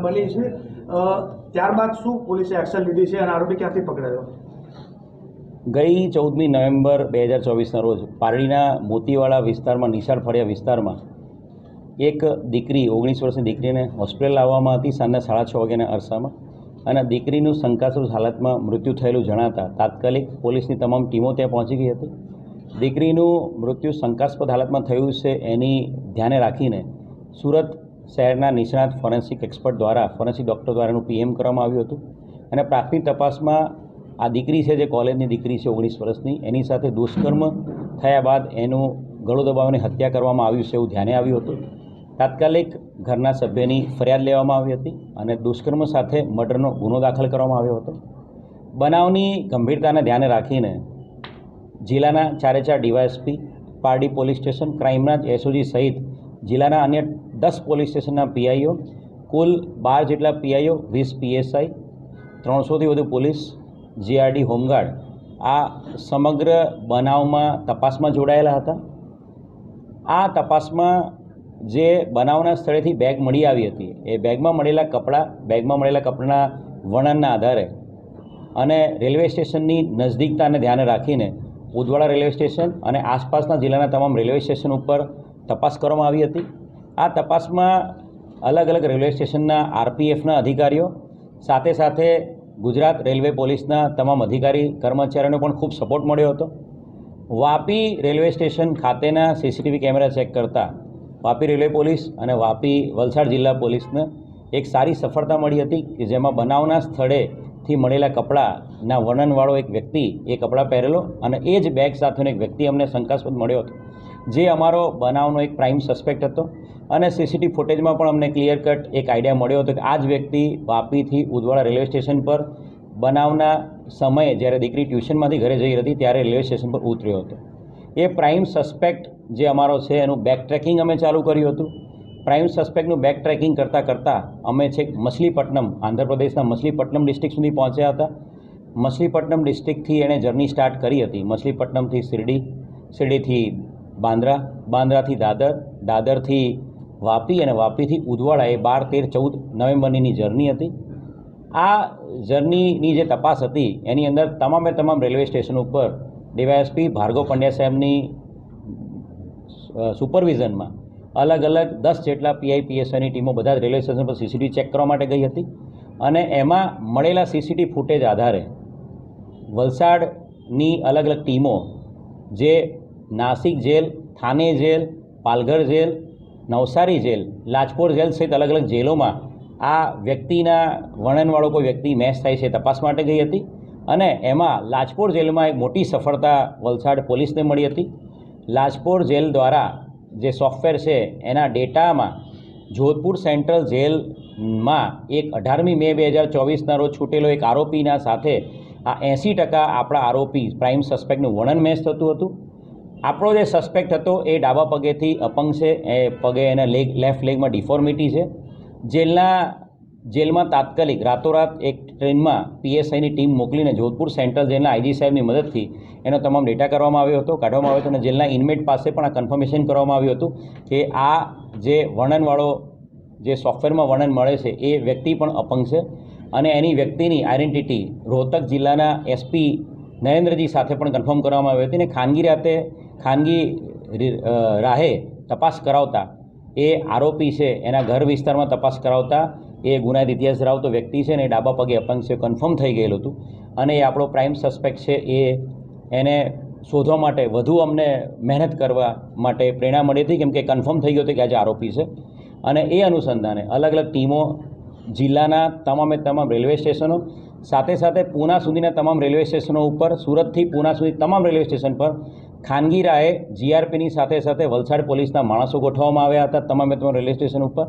બની છે, ત્યારબાદ શું પોલીસે એક્શન લીધી છે અને આરોપી ક્યાંથી પકડાયો? ગઈ 14મી નવેમ્બર 2024ના રોજ પારડીના મોતીવાડા વિસ્તારમાં નિશાળ ફળિયા વિસ્તારમાં એક દીકરી 19 વર્ષની દીકરીને હોસ્પિટલ લાવવામાં હતી સાંજના 6:30 વાગ્યાના અરસામાં, અને દીકરીનું શંકાસ્પદ હાલતમાં મૃત્યુ થયેલું જણાતા તાત્કાલિક પોલીસની તમામ ટીમો ત્યાં પહોંચી ગઈ હતી. દીકરીનું મૃત્યુ શંકાસ્પદ હાલતમાં થયું છે એની ધ્યાને રાખીને સુરત શહેરના નિષ્ણાત ફોરેન્સિક એક્સપર્ટ દ્વારા, ફોરેન્સિક ડૉક્ટર દ્વારા એનું પીએમ કરવામાં આવ્યું હતું. અને પ્રાથમિક તપાસમાં આ દીકરી છે, જે કોલેજની દીકરી છે 19 વર્ષની, એની સાથે દુષ્કર્મ થયા બાદ એનું ગળું દબાવીને હત્યા કરવામાં આવ્યું છે એવું ધ્યાને આવ્યું હતું. તાત્કાલિક ઘરના સભ્યની ફરિયાદ લેવામાં આવી હતી અને દુષ્કર્મ સાથે મર્ડરનો ગુનો દાખલ કરવામાં આવ્યો હતો. બનાવની ગંભીરતાને ધ્યાને રાખીને જિલ્લાના 4 DYSP, Pardi police station, crime branch, SOG સહિત જિલ્લાના અન્ય 10 પોલીસ સ્ટેશનના પીઆઈઓ, કુલ 12 જેટલા પીઆઈઓ, 20 પીએસઆઈ, 300થી વધુ પોલીસ, જીઆરડી, હોમગાર્ડ આ સમગ્ર બનાવમાં તપાસમાં જોડાયેલા હતા. આ તપાસમાં જે બનાવના સ્થળેથી બેગ મળી આવી હતી, એ બેગમાં મળેલા કપડાના વર્ણનના આધારે અને રેલવે સ્ટેશનની નજદીકતાને ધ્યાને રાખીને ઉદવાડા રેલવે સ્ટેશન અને આસપાસના જિલ્લાના તમામ રેલવે સ્ટેશન ઉપર તપાસ કરવામાં આવી હતી. આ તપાસમાં અલગ અલગ રેલવે સ્ટેશનના આરપીએફના અધિકારીઓ સાથે સાથે ગુજરાત રેલવે પોલીસના તમામ અધિકારી કર્મચારીઓને પણ ખૂબ સપોર્ટ મળ્યો હતો. વાપી રેલવે સ્ટેશન ખાતેના સીસીટીવી કેમેરા ચેક કરતાં વાપી રેલવે પોલીસ અને વાપી વલસાડ જિલ્લા પોલીસને એક સારી સફળતા મળી હતી કે જેમાં બનાવના સ્થળેથી મળેલા કપડાના વર્ણનવાળો એક વ્યક્તિ એ કપડાં પહેરેલો અને એ જ બેગ સાથેનો એક વ્યક્તિ અમને શંકાસ્પદ મળ્યો હતો, જે અમારો બનાવનો એક પ્રાઇમ સસ્પેક્ટ હતો. અને સીસીટીવી ફૂટેજમાં પણ અમને ક્લિયર કટ એક આઈડિયા મળ્યો હતો કે આ જ વ્યક્તિ વાપીથી ઉદવાડા રેલવે સ્ટેશન પર બનાવના સમયે જ્યારે દીકરી ટ્યુશનમાંથી ઘરે જઈ હતી ત્યારે રેલવે સ્ટેશન પર ઉતર્યો હતો. એ પ્રાઇમ સસ્પેક્ટ જે અમારો છે એનું બેક ટ્રેકિંગ અમે ચાલુ કર્યું હતું. પ્રાઇમ સસ્પેક્ટનું બેક ટ્રેકિંગ કરતાં અમે છેક મછલીપટ્ટનમ, આંધ્રપ્રદેશના મછલીપટ્ટનમ ડિસ્ટ્રિક્ટ સુધી પહોંચ્યા હતા. મછલીપટ્ટનમ ડિસ્ટ્રિક્ટથી એણે જર્ની સ્ટાર્ટ કરી હતી. મછલીપટ્ટનમથી શિરડી, શિરડીથી બાંદ્રા, બાંદ્રાથી દાદર, દાદરથી વાપી અને વાપીથી ઉદવાડા. એ 12, 13, 14 નવેમ્બરની જર્ની હતી. આ જર્નીની જે તપાસ હતી એની અંદર તમામ રેલવે સ્ટેશન ઉપર ડીવાયએસપી ભાર્ગવ પંડ્યા સાહેબની સુપરવિઝનમાં અલગ 10 જેટલા પીઆઈ પીએસઆઈની ટીમો બધા જ રેલવે સ્ટેશન પર સીસીટીવી ચેક કરવા માટે ગઈ હતી. અને એમાં મળેલા સીસીટીવી ફૂટેજ આધારે વલસાડની અલગ ટીમો, જે Nashik jail, Thane jail, Palghar jail, Navsari jail, Lajpore jail સહિત અલગ જેલોમાં આ વ્યક્તિના વર્ણનવાળો કોઈ વ્યક્તિ મેચ થાય છે તપાસ માટે ગઈ હતી. અને એમાં લાજપોર જેલમાં એક મોટી સફળતા વલસાડ પોલીસને મળી હતી. લાજપોર જેલ દ્વારા જે સોફ્ટવેર છે એના ડેટામાં જોધપુર સેન્ટ્રલ જેલમાં એક 18મી મે 2024ના રોજ છૂટેલો એક આરોપીના સાથે આ 80% આપણા આરોપી પ્રાઇમ સસ્પેક્ટનું વર્ણન મેચ થતું હતું. આપણો જે સસ્પેક્ટ હતો એ ડાબા પગેથી અપંગ છે, એ પગે એના લેફ્ટ લેગમાં ડિફોર્મિટી છે. જેલમાં તાત્કાલિક રાતોરાત એક ટ્રેનમાં પીએસઆઈની ટીમ મોકલીને જોધપુર સેન્ટ્રલ જેલના આઈજી સાહેબની મદદથી એનો તમામ ડેટા કાઢવામાં આવ્યો હતો અને જેલના ઇનમેટ પાસે પણ આ કન્ફર્મેશન કરવામાં આવ્યું હતું કે આ જે વર્ણનવાળો જે સોફ્ટવેરમાં વર્ણન મળે છે એ વ્યક્તિ પણ અપંગ છે. અને એની વ્યક્તિની આઈડેન્ટિટી રોહતક જિલ્લાના એસપી નરેન્દ્રજી સાથે પણ કન્ફર્મ કરવામાં આવી હતી. અને ખાનગી રાહે તપાસ કરાવતા એ આરોપી છે એના ઘર વિસ્તારમાં તપાસ કરાવતા એ ગુનાહિત ઇતિહાસ ધરાવતો વ્યક્તિ છે ને એ ડાબા પગે અપંગ છે કન્ફર્મ થઈ ગયેલું હતું. અને એ આપણો પ્રાઇમ સસ્પેક્ટ છે. એને શોધવા માટે વધુ અમને મહેનત કરવા માટે પ્રેરણા મળી હતી, કેમ કે કન્ફર્મ થઈ ગયો હતો કે આજે આરોપી છે. અને એ અનુસંધાને અલગ ટીમો જિલ્લાના તમામ રેલવે સ્ટેશનો સાથે પૂના સુધીના તમામ રેલવે સ્ટેશનો ઉપર, સુરતથી પૂના સુધી તમામ રેલવે સ્ટેશન પર ખાનગી રાહે જીઆરપીની સાથે વલસાડ પોલીસના માણસો ગોઠવવામાં આવ્યા હતા તમામ રેલવે સ્ટેશન ઉપર.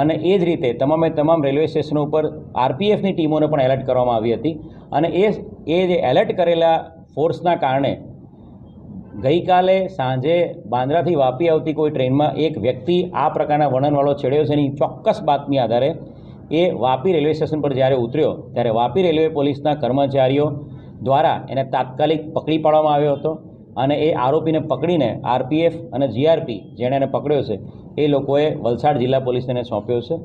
અને એ જ રીતે તમામ રેલવે સ્ટેશનો ઉપર આરપીએફની ટીમોને પણ એલર્ટ કરવામાં આવી હતી. અને એ જે એલર્ટ કરેલા ફોર્સના કારણે ગઈકાલે સાંજે બાંદ્રાથી વાપી આવતી કોઈ ટ્રેનમાં એક વ્યક્તિ આ પ્રકારના વર્ણનવાળો ચડ્યો છે એની ચોક્કસ બાતમી આધારે એ વાપી રેલવે સ્ટેશન પર જ્યારે ઉતર્યો ત્યારે વાપી રેલવે પોલીસના કર્મચારીઓ દ્વારા એને તાત્કાલિક પકડી પાડવામાં આવ્યો હતો. અને એ આરોપીને પકડીને આરપીએફ અને જીઆરપી જેણે એને પકડ્યો છે એ લોકોએ વલસાડ જિલ્લા પોલીસને સોંપ્યો છે.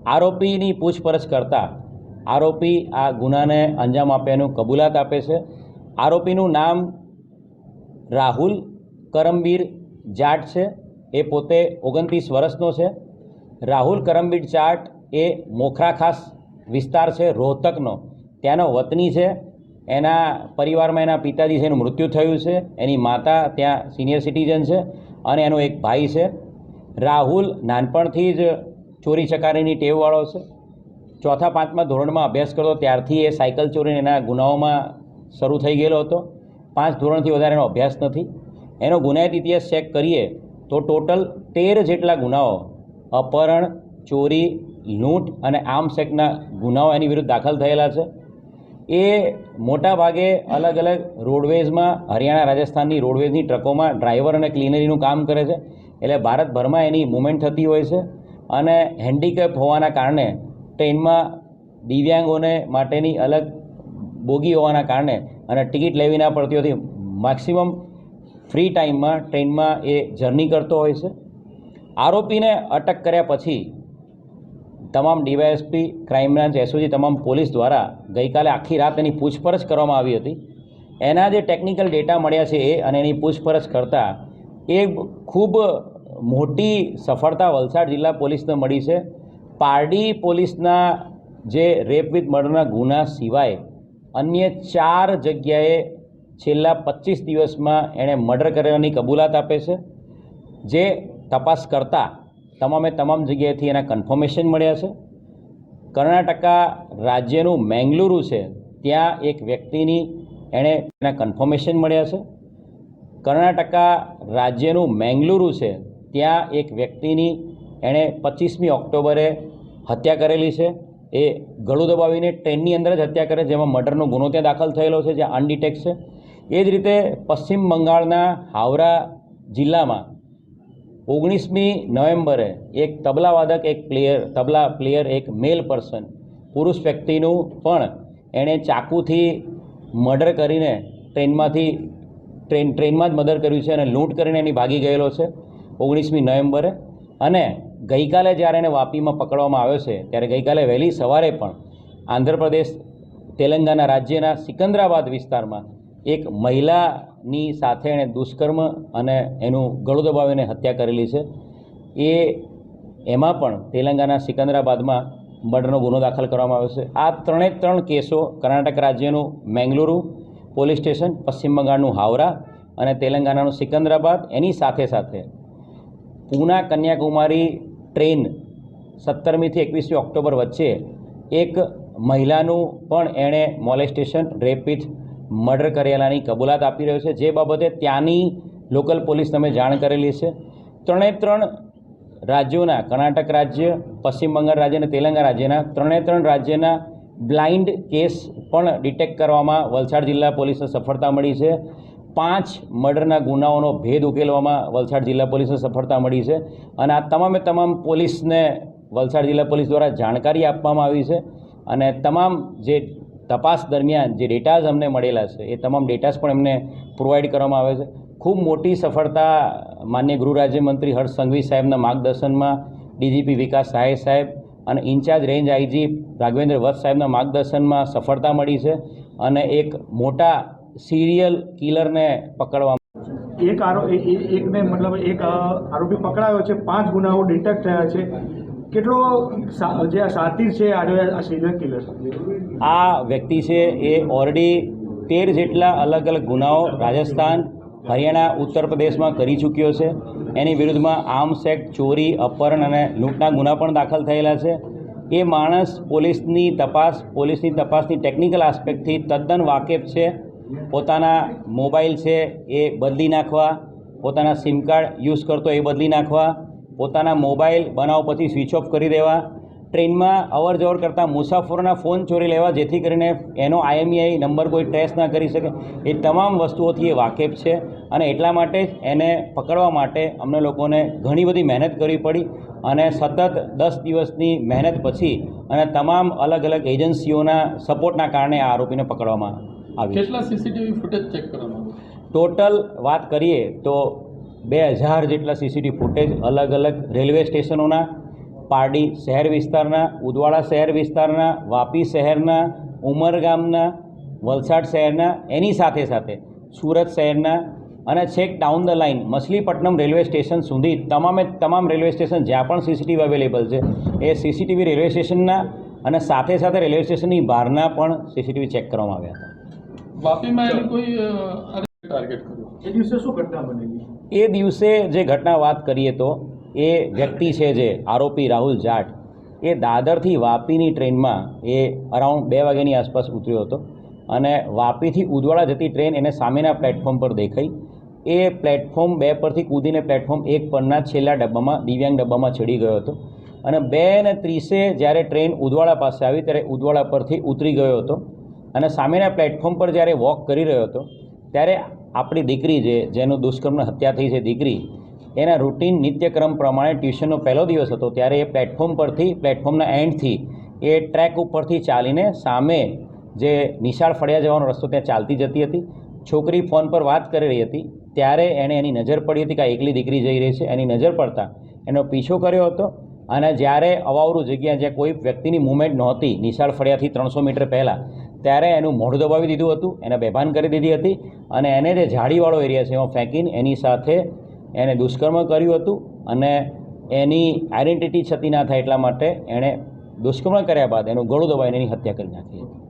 આરોપીની પૂછપરછ કરતાં આરોપી આ ગુનાને અંજામ આપ્યાનું કબૂલાત આપે છે. આરોપીનું નામ રાહુલ કરમબીર જાટ છે. એ પોતે 29 વર્ષનો છે. રાહુલ કરમબીર જાટ એ મોખરા ખાસ વિસ્તાર છે રોહતકનો, ત્યાંનો વતની છે. એના પરિવારમાં એના પિતાજી છે, એનું મૃત્યુ થયું છે. એની માતા ત્યાં સિનિયર સિટીઝન છે અને એનો એક ભાઈ છે. રાહુલ નાનપણથી જ ચોરી ચકારીની ટેવવાળો છે. 4થા 5મા ધોરણમાં અભ્યાસ કરતો ત્યારથી એ સાયકલ ચોરીને એના ગુનાઓમાં શરૂ થઈ ગયેલો હતો. 5 ધોરણથી વધારે એનો અભ્યાસ નથી. એનો ગુનાહિત ઇતિહાસ ચેક કરીએ તો ટોટલ 13 જેટલા ગુનાઓ, અપહરણ, ચોરી, લૂંટ અને આર્મ્સ એક્ટના ગુનાઓ એની વિરુદ્ધ દાખલ થયેલા છે. એ મોટા ભાગે અલગ અલગ રોડવેઝમાં, હરિયાણા રાજસ્થાનની રોડવેઝની ટ્રકોમાં ડ્રાઈવર અને ક્લીનરીનું કામ કરે છે. એટલે ભારતભરમાં એની મૂવમેન્ટ થતી હોય છે. અને હેન્ડીકેપ હોવાના કારણે ટ્રેનમાં દિવ્યાંગોને માટેની અલગ બોગી હોવાના કારણે અને ટિકિટ લેવી ના પડતી હોતી, મેક્સિમમ ફ્રી ટાઈમમાં ટ્રેનમાં એ જર્ની કરતો હોય છે. આરોપીને અટક કર્યા પછી તમામ ડીવાયએસપી, ક્રાઇમ બ્રાન્ચ, એસઓજી તમામ પોલીસ દ્વારા ગઈકાલે આખી રાત એની પૂછપરછ કરવામાં આવી હતી. એના જે ટેકનિકલ ડેટા મળ્યા છે એ અને એની પૂછપરછ કરતાં એ ખૂબ મોટી સફળતા વલસાડ જિલ્લા પોલીસને મળી છે. પારડી પોલીસના જે રેપ વિથ મર્ડરના ગુના સિવાય અન્ય 4 જગ્યાએ છેલ્લા 25 દિવસમાં એણે મર્ડર કરવાની કબૂલાત આપે છે. જે તપાસ કરતાં તમામ જગ્યાએથી એના કન્ફર્મેશન મળ્યા છે. કર્ણાટકા રાજ્યનું મેંગલુરુ છે, ત્યાં એક વ્યક્તિની એણે એના કન્ફર્મેશન મળ્યા છે. કર્ણાટકા રાજ્યનું મેંગલુરુ છે, ત્યાં એક વ્યક્તિની એણે 25મી ઓક્ટોબરે હત્યા કરેલી છે. એ ગળું દબાવીને ટ્રેનની અંદર જ હત્યા કરે, જેમાં મર્ડરનો ગુનો ત્યાં દાખલ થયેલો છે, જ્યાં અનડિટેક્ટ છે. એ જ રીતે પશ્ચિમ બંગાળના હાવરા જિલ્લામાં 19મી નવેમ્બરે એક તબલાવાદક, એક તબલા પ્લેયર, એક મેલ પર્સન, પુરુષ વ્યક્તિનું પણ એણે ચાકુથી મર્ડર કરીને ટ્રેનમાં જ મર્ડર કર્યું છે અને લૂંટ કરીને એની ભાગી ગયેલો છે 19મી નવેમ્બરે. અને ગઈકાલે જ્યારે એને વાપીમાં પકડવામાં આવ્યો છે, ત્યારે ગઈકાલે વહેલી સવારે પણ આંધ્રપ્રદેશ, તેલંગાણા રાજ્યના સિકંદરાબાદ વિસ્તારમાં એક મહિલાની સાથે એણે દુષ્કર્મ અને એનું ગળું દબાવીને હત્યા કરેલી છે. એમાં પણ તેલંગાણા સિકંદરાબાદમાં મર્ડરનો ગુનો દાખલ કરવામાં આવ્યો છે. આ 3 કેસો કર્ણાટક રાજ્યનું મેંગલુરુ પોલીસ સ્ટેશન, પશ્ચિમ બંગાળનું હાવરા અને તેલંગાણાનું સિકંદરાબાદ, એની સાથે સાથે પૂના કન્યાકુમારી ટ્રેન 17મીથી 21મી ઓક્ટોબર વચ્ચે એક મહિલાનું પણ એણે મોલેસ્ટેશન, રેપ વિથ મર્ડર કરેલાની કબૂલાત આપી રહ્યો છે. જે બાબતે ત્યાંની લોકલ પોલીસને અમે જાણ કરેલી છે. 3 રાજ્યોના, કર્ણાટક રાજ્ય, પશ્ચિમ બંગાળ રાજ્ય અને તેલંગાણા રાજ્યના 3 રાજ્યના બ્લાઇન્ડ કેસ પણ ડિટેક્ટ કરવામાં વલસાડ જિલ્લા પોલીસને સફળતા મળી છે. 5 મર્ડરના ગુનાઓનો ભેદ ઉકેલવામાં વલસાડ જિલ્લા પોલીસને સફળતા મળી છે. અને આ તમામ પોલીસને વલસાડ જિલ્લા પોલીસ દ્વારા જાણકારી આપવામાં આવી છે. અને તમામ જે તપાસ દરમિયાન જે ડેટાઝ અમને મળેલા છે એ તમામ ડેટાઝ પણ એમને પ્રોવાઈડ કરવામાં આવે છે. ખૂબ મોટી સફળતા માનનીય ગૃહ રાજ્યમંત્રી હર્ષ સંઘવી સાહેબના માર્ગદર્શનમાં, ડીજીપી વિકાસ સહાય સાહેબ અને ઇન્ચાર્જ રેન્જ આઈજી રાઘવેન્દ્ર વત્સ સાહેબના માર્ગદર્શનમાં સફળતા મળી છે અને એક મોટા સિરિયલ કિલરને પકડવામાં. એક આરોપી પકડાયો છે, 5 ગુનાઓ ડિટેક્ટ થયા છે. કેટલો જે સાથી છે આ સિરિયલ કિલર? આ વ્યક્તિ છે એ ઓલરેડી 13 જેટલા અલગ અલગ ગુનાઓ રાજસ્થાન, હરિયાણા, ઉત્તર પ્રદેશમાં કરી ચૂક્યો છે. એની વિરુદ્ધમાં આર્મ્સ એક્ટ, ચોરી, અપહરણ અને લૂંટના ગુના પણ દાખલ થયેલા છે. એ માણસ પોલીસની તપાસની ટેકનિકલ આસ્પેક્ટથી તદ્દન વાકેફ છે. પોતાના મોબાઈલ છે એ બદલી નાખવા, પોતાના સિમ કાર્ડ યુઝ કરતો એ બદલી નાખવા, પોતાના મોબાઈલ બનાવ પછી સ્વિચ ઓફ કરી દેવા, ટ્રેનમાં અવર જવર કરતા મુસાફરોના ફોન ચોરી લેવા, જેથી કરીને એનો IMEI નંબર કોઈ ટ્રેસ ના કરી શકે. એ તમામ વસ્તુઓથી એ વાકેફ છે અને એટલા માટે જ એને પકડવા માટે અમને લોકોને ઘણી બધી મહેનત કરવી પડી. અને સતત 10 દિવસની મહેનત પછી અને તમામ અલગ અલગ એજન્સીઓના સપોર્ટના કારણે આ આરોપીને પકડવામાં આવ્યો. કેટલા સીસીટીવી ફૂટેજ ચેક કરવામાં ટોટલ વાત કરીએ તો 2000 જેટલા સીસીટીવી ફૂટેજ અલગ અલગ રેલવે સ્ટેશનોના, પારડી શહેર વિસ્તારના, ઉદવાડા શહેર વિસ્તારના, વાપી શહેરના, ઉમરગામના, વલસાડ શહેરના, એની સાથે સાથે સુરત શહેરના અને છેક down the line Machilipatnam railway station સુધી તમામ રેલવે સ્ટેશન જ્યાં પણ સીસીટીવી અવેલેબલ છે એ સીસીટીવી રેલવે સ્ટેશનના અને સાથે સાથે રેલવે સ્ટેશનની બહારના પણ સીસીટીવી ચેક કરવામાં આવ્યા હતા. વાપીમાં એની કોઈ ટાર્ગેટ કર્યો? એ દિવસે શું ઘટના બનેલી? એ દિવસે જે ઘટના વાત કરીએ તો એ વ્યક્તિ છે જે આરોપી રાહુલ જાટ, એ દાદરથી વાપીની ટ્રેનમાં એ અરાઉન્ડ 2 વાગ્યાની આસપાસ ઉતર્યો હતો અને વાપીથી ઉદવાડા જતી ટ્રેન એને સામેના પ્લેટફોર્મ પર દેખાઈ. એ પ્લેટફોર્મ 2 પરથી કૂદીને પ્લેટફોર્મ 1 પરના છેલ્લા ડબ્બામાં, દિવ્યાંગ ડબ્બામાં ચડી ગયો હતો અને 2:30 જ્યારે ટ્રેન ઉદવાડા પાસે આવી ત્યારે ઉદવાડા પરથી ઉતરી ગયો હતો અને સામેના પ્લેટફોર્મ પર જ્યારે વોક કરી રહ્યો હતો ત્યારે આપણી દીકરી જેનું દુષ્કર્મની હત્યા થઈ છે દીકરી, એના રૂટીન નિત્યક્રમ પ્રમાણે ટ્યુશનનો પહેલો દિવસ હતો ત્યારે એ પ્લેટફોર્મ પરથી, પ્લેટફોર્મના એન્ડથી એ ટ્રેક ઉપરથી ચાલીને સામે જે નિશાળ ફળિયા જવાનો રસ્તો ત્યાં ચાલતી જતી હતી. છોકરી ફોન પર વાત કરી રહી હતી ત્યારે એણે એની નજર પડી હતી કે આ એકલી દીકરી જઈ રહી છે. એની નજર પડતા એનો પીછો કર્યો હતો અને જ્યારે અવાવરું જગ્યા જ્યાં કોઈ વ્યક્તિની મૂવમેન્ટ નહોતી, નિશાળ ફળિયાથી 300 મીટર પહેલાં, ત્યારે એનું મોઢું દબાવી દીધું હતું, એને બેભાન કરી દીધી હતી અને એને જે ઝાડીવાળો એરિયા છે એમાં ફેંકીને એની સાથે એને દુષ્કર્મ કર્યું હતું અને એની આઈડેન્ટિટી છતી ના થાય એટલા માટે એણે દુષ્કર્મ કર્યા બાદ એનું ગળું દબાવીને એની હત્યા કરી નાખી હતી.